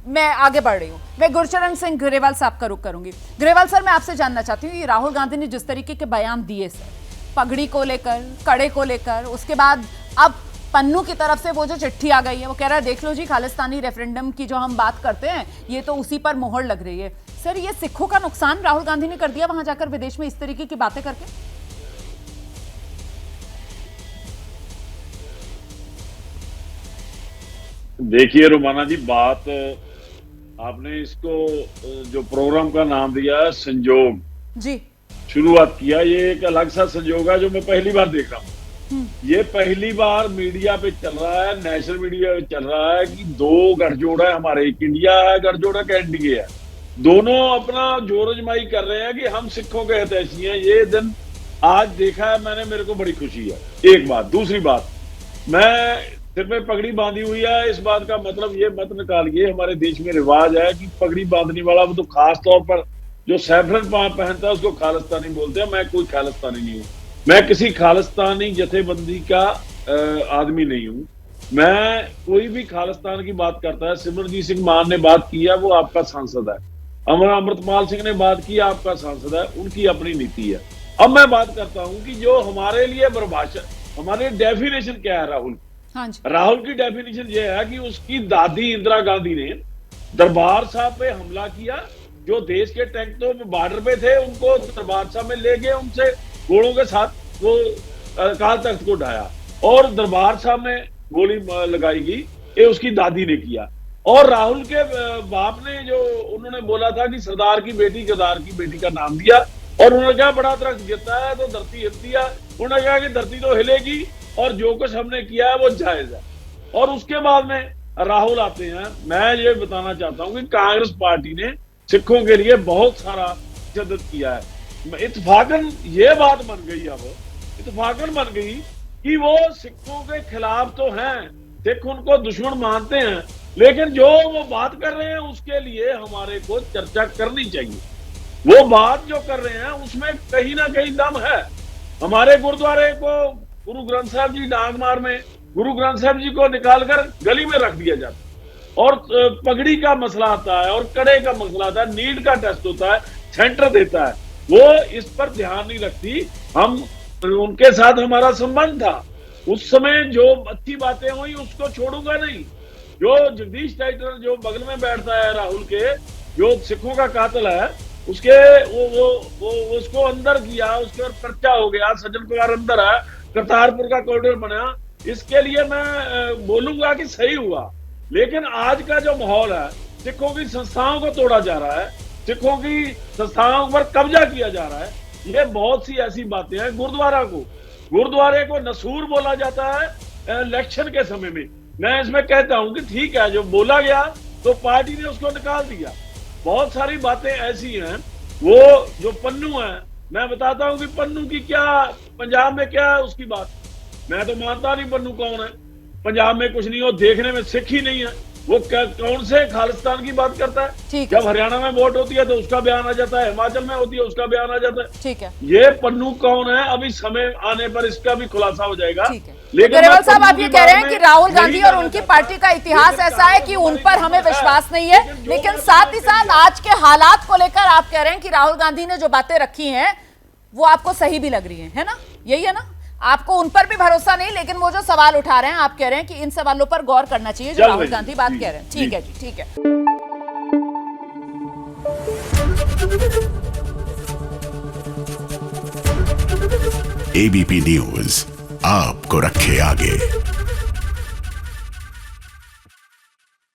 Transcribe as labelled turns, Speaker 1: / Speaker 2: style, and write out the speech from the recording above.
Speaker 1: मैं आगे बढ़ रही हूँ। मैं गुरचरण सिंह ग्रेवाल साहब का रुख करूंगी। ग्रेवाल सर, मैं आपसे जानना चाहती हूँ, ये राहुल गांधी ने जिस तरीके के बयान दिए सर, पगड़ी को लेकर, कड़े को लेकर, उसके बाद अब पन्नू की तरफ से वो जो चिट्ठी आ गई है, वो कह रहा है देख लो जी, खालिस्तानी रेफरेंडम की जो हम बात करते हैं ये तो उसी पर मोहर लग रही है। सर, ये सिखों का नुकसान राहुल गांधी ने कर दिया वहां जाकर विदेश में इस तरीके की बातें करके।
Speaker 2: देखिए रोमाना जी, बात आपने इसको जो प्रोग्राम का नाम दिया है संजोग
Speaker 1: जी,
Speaker 2: शुरुआत किया, ये एक अलग सा संजोग है जो मैं पहली बार देख रहा हूँ। ये पहली बार मीडिया पे चल रहा है, नेशनल मीडिया पे चल रहा है कि दो गठजोड़ है हमारे, एक इंडिया है गठजोड़, एक एनडीए है, दोनों अपना जोर आजमाई कर रहे हैं कि हम सिखों के हितैषी हैं। ये दिन आज देखा है मैंने, मेरे को बड़ी खुशी है। एक बात। दूसरी बात, मैं सिर में पगड़ी बांधी हुई है, इस बात का मतलब ये मत निकालिए, हमारे देश में रिवाज है कि पगड़ी बांधने वाला वो तो खास तौर पर जो सैफरन पहनता है उसको खालिस्तानी बोलते हैं। मैं कोई खालिस्तानी नहीं हूँ, मैं किसी खालिस्तानी जथेबंदी का आदमी नहीं हूँ। मैं कोई भी खालिस्तान की बात करता है, सिमरनजीत सिंह मान ने बात की है, वो आपका सांसद है, अमृतपाल सिंह ने बात की, आपका सांसद है, उनकी अपनी नीति है। अब मैं बात करता हूं कि जो हमारे लिए परिभाषा, हमारी डेफिनेशन क्या है राहुल।
Speaker 1: हाँ जी।
Speaker 2: राहुल की डेफिनेशन ये है कि उसकी दादी इंदिरा गांधी ने दरबार साहब पे हमला किया, जो देश के टैंक तो बॉर्डर पे थे उनको दरबार साहब में ले गए, उनसे घोड़ों के साथ वो अकाल तख्त को ढाया और दरबार साहब में गोली लगाई गई, ये उसकी दादी ने किया। और राहुल के बाप ने जो उन्होंने बोला था कि सरदार की बेटी गद्दार की बेटी का नाम दिया, और उन्होंने कहा बड़ा दरख्त गिरता है तो धरती हिलती है, उन्होंने कहा कि धरती तो हिलेगी और जो कुछ हमने किया है वो जायज है। और उसके बाद में राहुल आते हैं। मैं ये बताना चाहता हूं कि कांग्रेस पार्टी ने सिखों के लिए बहुत सारा जद्द किया है। इत्तेफाकन ये बात बन गई, अब इत्तेफाकन बन गई कि वो सिखों के खिलाफ तो हैं, सिख उनको दुश्मन मानते हैं, लेकिन जो वो बात कर रहे हैं उसके लिए हमारे को चर्चा करनी चाहिए। वो बात जो कर रहे हैं उसमें कहीं ना कहीं दम है। हमारे गुरुद्वारे को गुरु ग्रंथ साहब जी डांगमार में गुरु ग्रंथ साहब जी को निकालकर गली में रख दिया जाता है, और पगड़ी का मसला आता है और कड़े का मसला आता है, नीड का टेस्ट होता है, सेंटर देता है, वो इस पर ध्यान नहीं रखती। हम उनके साथ हमारा संबंध था, उस समय जो अच्छी बातें हुई उसको छोड़ूंगा नहीं। जो जगदीश टाइटर जो बगल में बैठता है राहुल के, जो सिखों का कातिल है, उसके वो उसको अंदर किया, उसके ऊपर पर्चा हो गया, सज्जन कुमार अंदर है, करतारपुर का कॉरिडोर बना, इसके लिए मैं बोलूंगा कि सही हुआ। लेकिन आज का जो माहौल है, सिखों की संस्थाओं को तोड़ा जा रहा है, सिखों की संस्थाओं पर कब्जा किया जा रहा है, ये बहुत सी ऐसी बातें हैं। गुरुद्वारे को नसूर बोला जाता है इलेक्शन के समय में। मैं इसमें कहता हूं कि ठीक है, जो बोला गया तो पार्टी ने उसको निकाल दिया। बहुत सारी बातें ऐसी हैं। वो जो पन्नू है, मैं बताता हूं कि पन्नू की क्या पंजाब में क्या है उसकी बात, मैं तो मानता नहीं पन्नू कौन है। पंजाब में कुछ नहीं हो, देखने में सिख ही नहीं है, वो कौन से खालिस्तान की बात करता है। जब हरियाणा में वोट होती है तो उसका बयान आ जाता है, हिमाचल में होती है उसका बयान आ जाता है।
Speaker 1: ठीक है,
Speaker 2: ये पन्नू कौन है अभी समय आने पर इसका भी खुलासा हो जाएगा।
Speaker 1: लेकिन ग्रेवाल साहब, आप ये कह रहे हैं कि राहुल गांधी और उनकी पार्टी का इतिहास ऐसा है कि उन पर हमें विश्वास नहीं है, लेकिन साथ ही साथ आज के हालात को लेकर आप कह रहे हैं कि राहुल गांधी ने जो बातें रखी हैं वो आपको सही भी लग रही है ना? यही है ना? आपको उन पर भी भरोसा नहीं, लेकिन वो जो सवाल उठा रहे हैं आप कह रहे हैं कि इन सवालों पर गौर करना चाहिए जो राहुल गांधी बात कह रहे हैं। ठीक है जी, ठीक है।
Speaker 3: एबीपी न्यूज आपको रखे आगे।